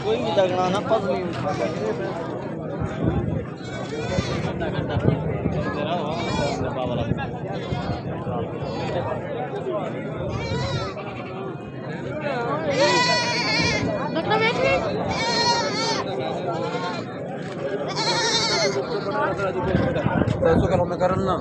कोई नहीं लगना ना पग नहीं पैसों का मैं करना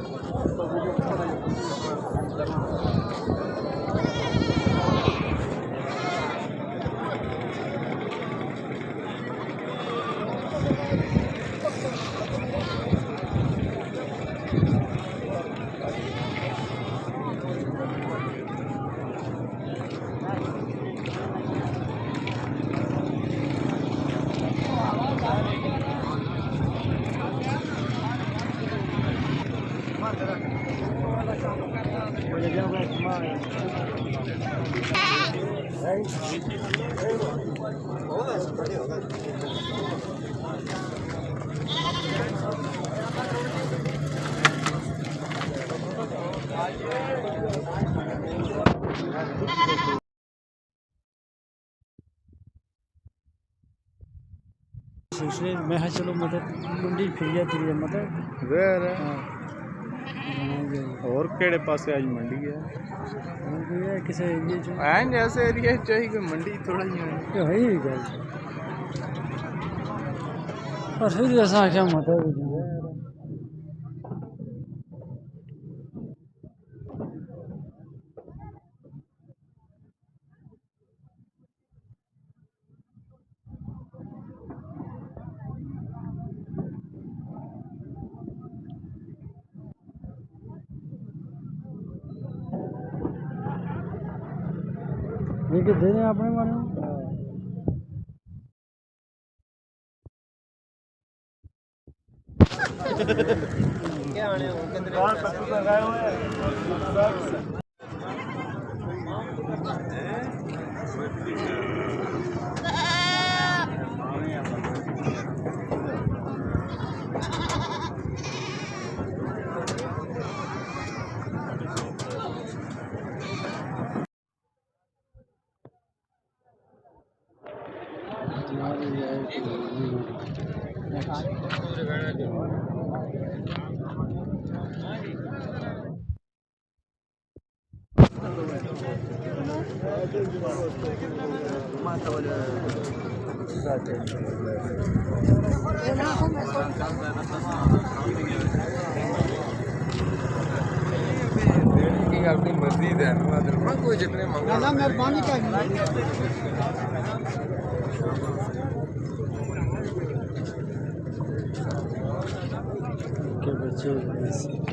इसलिए मैं चलो मतलब मंडी फिर जाती है मतलब वेर हाँ और केड़े पासे आज मंडी है किसी एरिए च ਐਂ ਐਸੇ ਏਰੀਆ ਚਾਹੀ ਕੋਈ ਮੰਡੀ ਥੋੜਾ ਹੀ ਹੈ है ही गल और फिर ऐसा क्या मतलब ये कि दे रहे अपने बारे में क्या आने हो कितने कौन पत्तू लगाए हुए हैं अपनी मस्जिद है कोई जितने मंगा मेहरबानी के बच्चे